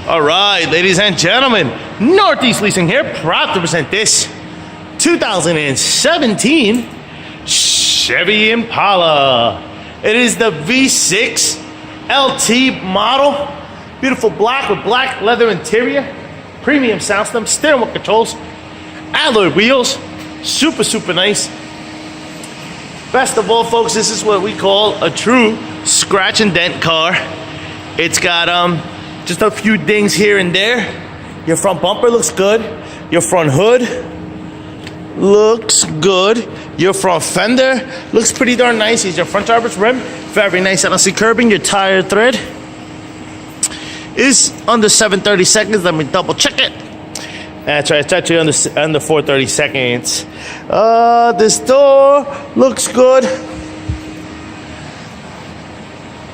All right, ladies and gentlemen, Northeast Leasing here, proud to present this 2017 Chevy Impala. It is the V6 LT model. Beautiful black with black leather interior, premium sound system, steering wheel controls, alloy wheels, super nice. Best of all, folks, this is what we call a true scratch and dent car. It's got just a few dings here and there. Your front bumper looks good. Your front hood looks good. Your front fender looks pretty darn nice. Here's your front driver's rim. Very nice LC curbing. Your tire tread is under 730 seconds. Let me double check it. That's right, it's actually under 430 seconds. This door looks good.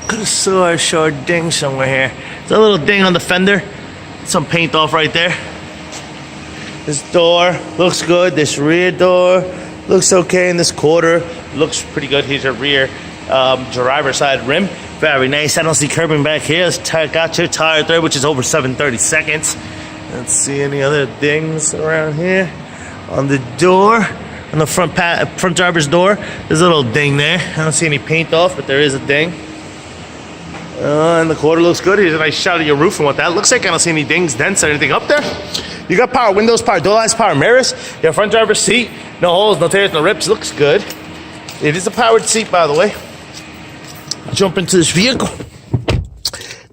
Could have saw a short ding somewhere here. There's a little ding on the fender. Some paint off right there. This door looks good. This rear door looks okay. And this quarter looks pretty good. Here's your rear driver's side rim. Very nice. I don't see curbing back here. Got your tire there, which is over 730 seconds. Let's see any other dings around here. On the door, on the front driver's door, there's a little ding there. I don't see any paint off, but there is a ding. And the quarter looks good. Here's a nice shot of your roof and what that looks like. I don't see any dings, dents, or anything up there. You got power windows, power door locks, power mirrors. Your front driver's seat, no holes, no tears, no rips. Looks good. It is a powered seat, by the way. Jump into this vehicle.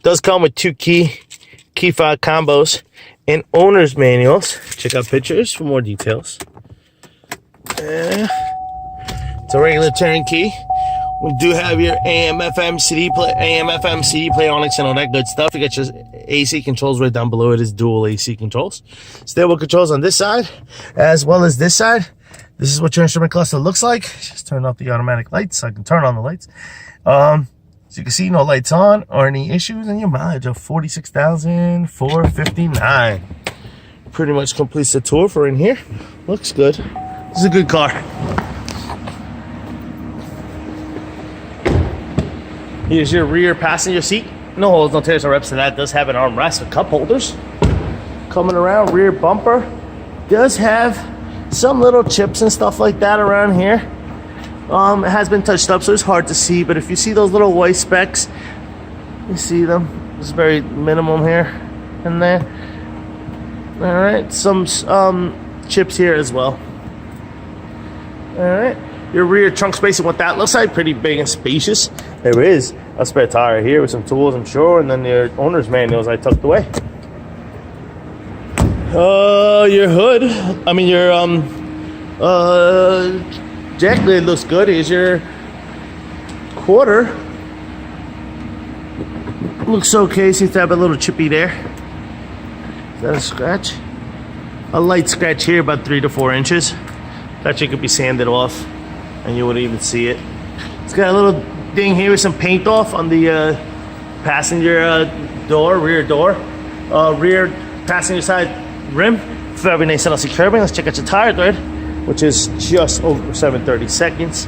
Does come with two key fob combos and owner's manuals. Check out pictures for more details. It's a regular turnkey. We do have your AM, FM, CD play, Onyx, and all that good stuff. You got your AC controls right down below. It is dual AC controls. Stairwell controls on this side, as well as this side. This is what your instrument cluster looks like. Just turn off the automatic lights so I can turn on the lights. So you can see no lights on or any issues, and your mileage of 46,459. Pretty much completes the tour for in here. Looks good. This is a good car. Here's your rear passenger seat. No holes, no tears, or rips, and that does have an armrest with cup holders. Coming around, rear bumper does have some little chips and stuff like that around here. It has been touched up, so it's hard to see, but if you see those little white specks, you see them. It's very minimum here and there. All right, some chips here as well. All right, your rear trunk space and what that looks like, pretty big and spacious. There is a spare tire here with some tools, I'm sure, and then your owner's manuals I tucked away. Your hood, your jack lid looks good. Here's your quarter. Looks okay. Seems to have a little chippy there. Is that a scratch? A light scratch here, about 3 to 4 inches. That you could be sanded off, and you wouldn't even see it. It's got a little ding here with some paint off on the passenger door, rear door, rear passenger side rim. Very nice LC curbing. Let's check out your tire tread, which is just over 730 seconds.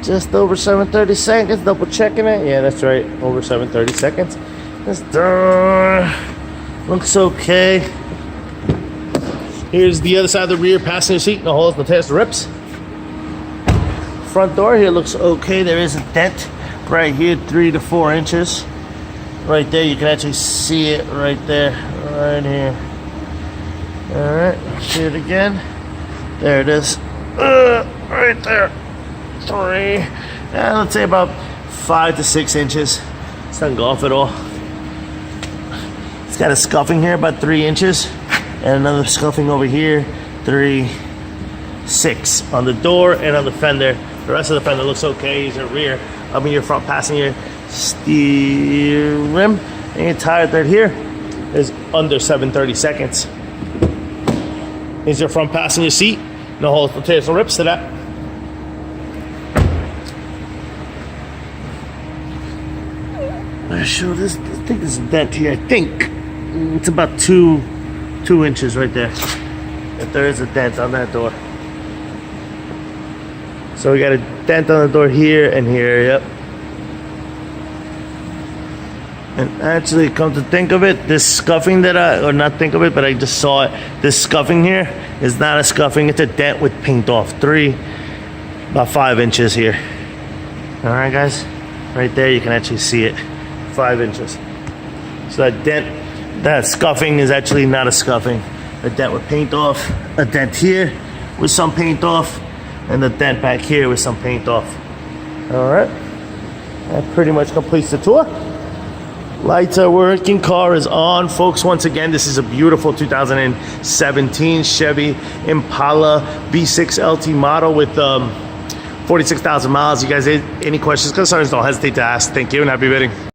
Just over 730 seconds. Double checking it. Yeah, that's right. Over 730 seconds. This door looks okay. Here's the other side of the rear passenger seat. No holes, no tears, no rips. Front door here looks okay. There is a dent right here, 3 to 4 inches. Right there, you can actually see it right there, right here. All right, see it again. There it is, right there. 3, and let's say about 5 to 6 inches. It doesn't go off at all. It's got a scuffing here, about 3 inches, and another scuffing over here, 3, 6 on the door and on the fender. The rest of the fender looks okay. Here's your rear, your front passenger steer rim, and your tire tread here is under 730 seconds. Here's your front passenger seat. No holes, no tears, no rips to that. I show this. I think there's a dent here. I think it's about 2 inches right there. If there is a dent on that door. So we got a dent on the door here and here. Yep. And actually, come to think of it, this scuffing that or not think of it, but I just saw it. This scuffing here is not a scuffing, it's a dent with paint off. About 5 inches here. All right, guys, right there, you can actually see it, 5 inches. So that dent, that scuffing is actually not a scuffing. A dent with paint off, a dent here with some paint off, and the dent back here with some paint off. All right, that pretty much completes the tour. Lights are working, car is on. Folks, once again, this is a beautiful 2017 Chevy Impala V6 LT model with 46,000 miles. You guys, any questions, concerns, don't hesitate to ask. Thank you and happy bidding.